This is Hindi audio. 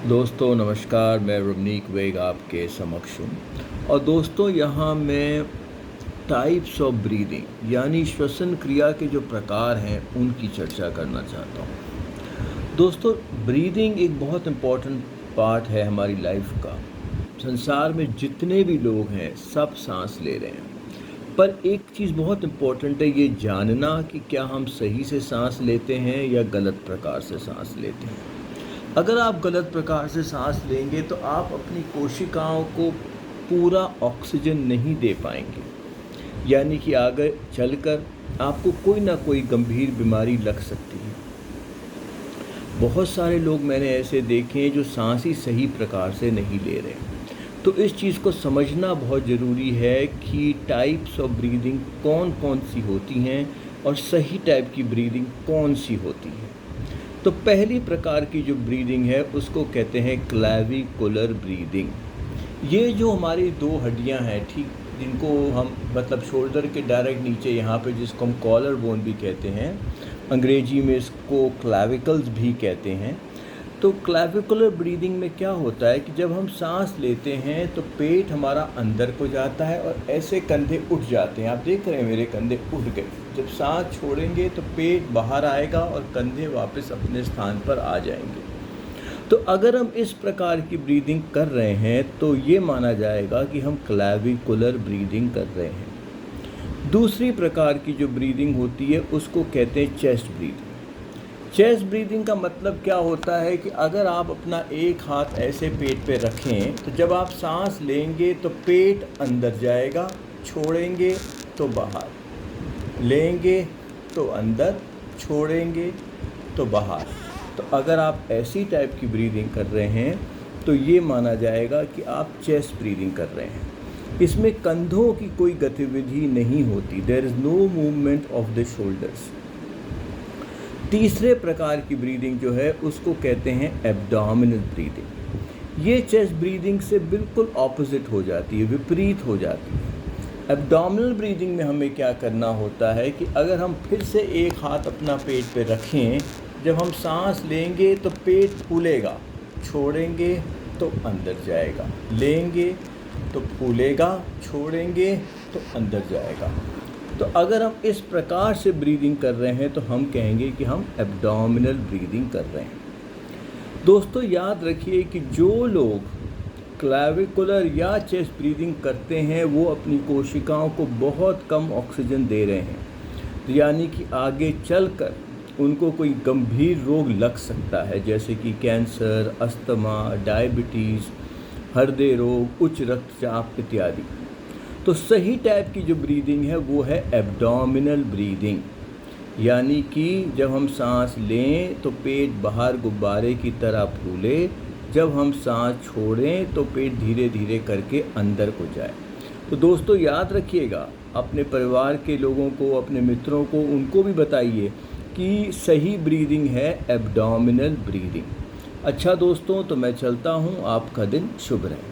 दोस्तों नमस्कार, मैं रमनीक वेग आपके समक्ष हूँ। और दोस्तों यहाँ मैं टाइप्स ऑफ ब्रीदिंग यानी श्वसन क्रिया के जो प्रकार हैं उनकी चर्चा करना चाहता हूँ। दोस्तों, ब्रीदिंग एक बहुत इम्पॉर्टेंट पार्ट है हमारी लाइफ का। संसार में जितने भी लोग हैं सब सांस ले रहे हैं, पर एक चीज़ बहुत इम्पॉर्टेंट है ये जानना कि क्या हम सही से सांस लेते हैं या गलत प्रकार से सांस लेते हैं। अगर आप गलत प्रकार से सांस लेंगे तो आप अपनी कोशिकाओं को पूरा ऑक्सीजन नहीं दे पाएंगे, यानी कि आगे चलकर आपको कोई ना कोई गंभीर बीमारी लग सकती है। बहुत सारे लोग मैंने ऐसे देखे हैं जो सांस ही सही प्रकार से नहीं ले रहे। तो इस चीज़ को समझना बहुत ज़रूरी है कि टाइप्स ऑफ ब्रीदिंग कौन कौन सी होती हैं और सही टाइप की ब्रीदिंग कौन सी होती है। तो पहली प्रकार की जो ब्रीदिंग है उसको कहते हैं क्लैविकुलर ब्रीदिंग। ये जो हमारी दो हड्डियां हैं, ठीक, जिनको हम मतलब शोल्डर के डायरेक्ट नीचे यहाँ पे, जिसको हम कॉलर बोन भी कहते हैं, अंग्रेजी में इसको क्लैविकल्स भी कहते हैं। तो क्लैविकुलर ब्रीदिंग में क्या होता है कि जब हम सांस लेते हैं तो पेट हमारा अंदर को जाता है और ऐसे कंधे उठ जाते हैं। आप देख रहे हैं मेरे कंधे उठ गए। जब सांस छोड़ेंगे तो पेट बाहर आएगा और कंधे वापस अपने स्थान पर आ जाएंगे। तो अगर हम इस प्रकार की ब्रीदिंग कर रहे हैं तो ये माना जाएगा कि हम क्लैविकुलर ब्रीदिंग कर रहे हैं। दूसरी प्रकार की जो ब्रीदिंग होती है उसको कहते हैं चेस्ट ब्रीदिंग। चेस्ट ब्रीदिंग का मतलब क्या होता है कि अगर आप अपना एक हाथ ऐसे पेट पे रखें तो जब आप सांस लेंगे तो पेट अंदर जाएगा, छोड़ेंगे तो बाहर, लेंगे तो अंदर, छोड़ेंगे तो बाहर। तो अगर आप ऐसी टाइप की ब्रीदिंग कर रहे हैं तो ये माना जाएगा कि आप चेस्ट ब्रीदिंग कर रहे हैं। इसमें कंधों की कोई गतिविधि नहीं होती, there is no movement of the shoulders. तीसरे प्रकार की ब्रीदिंग जो है उसको कहते हैं एब्डोमिनल ब्रीदिंग। ये चेस्ट ब्रीदिंग से बिल्कुल ऑपोजिट हो जाती है, विपरीत हो जाती है। एब्डोमिनल ब्रीदिंग में हमें क्या करना होता है कि अगर हम फिर से एक हाथ अपना पेट पे रखें, जब हम सांस लेंगे तो पेट फूलेगा, छोड़ेंगे तो अंदर जाएगा, लेंगे तो फूलेगा, छोड़ेंगे तो अंदर जाएगा। तो अगर हम इस प्रकार से ब्रीदिंग कर रहे हैं तो हम कहेंगे कि हम एब्डोमिनल ब्रीदिंग कर रहे हैं। दोस्तों याद रखिए कि जो लोग क्लैविकुलर या चेस्ट ब्रीदिंग करते हैं वो अपनी कोशिकाओं को बहुत कम ऑक्सीजन दे रहे हैं, यानी कि आगे चलकर उनको कोई गंभीर रोग लग सकता है, जैसे कि कैंसर, अस्थमा, डायबिटीज़, हृदय रोग, उच्च रक्तचाप इत्यादि। तो सही टाइप की जो ब्रीदिंग है वो है एब्डोमिनल ब्रीदिंग, यानी कि जब हम सांस लें तो पेट बाहर गुब्बारे की तरह फूले, जब हम सांस छोड़ें तो पेट धीरे धीरे करके अंदर को जाए। तो दोस्तों याद रखिएगा, अपने परिवार के लोगों को, अपने मित्रों को, उनको भी बताइए कि सही ब्रीदिंग है एब्डोमिनल ब्रीदिंग। अच्छा दोस्तों, तो मैं चलता हूँ, आपका दिन शुभ रहे।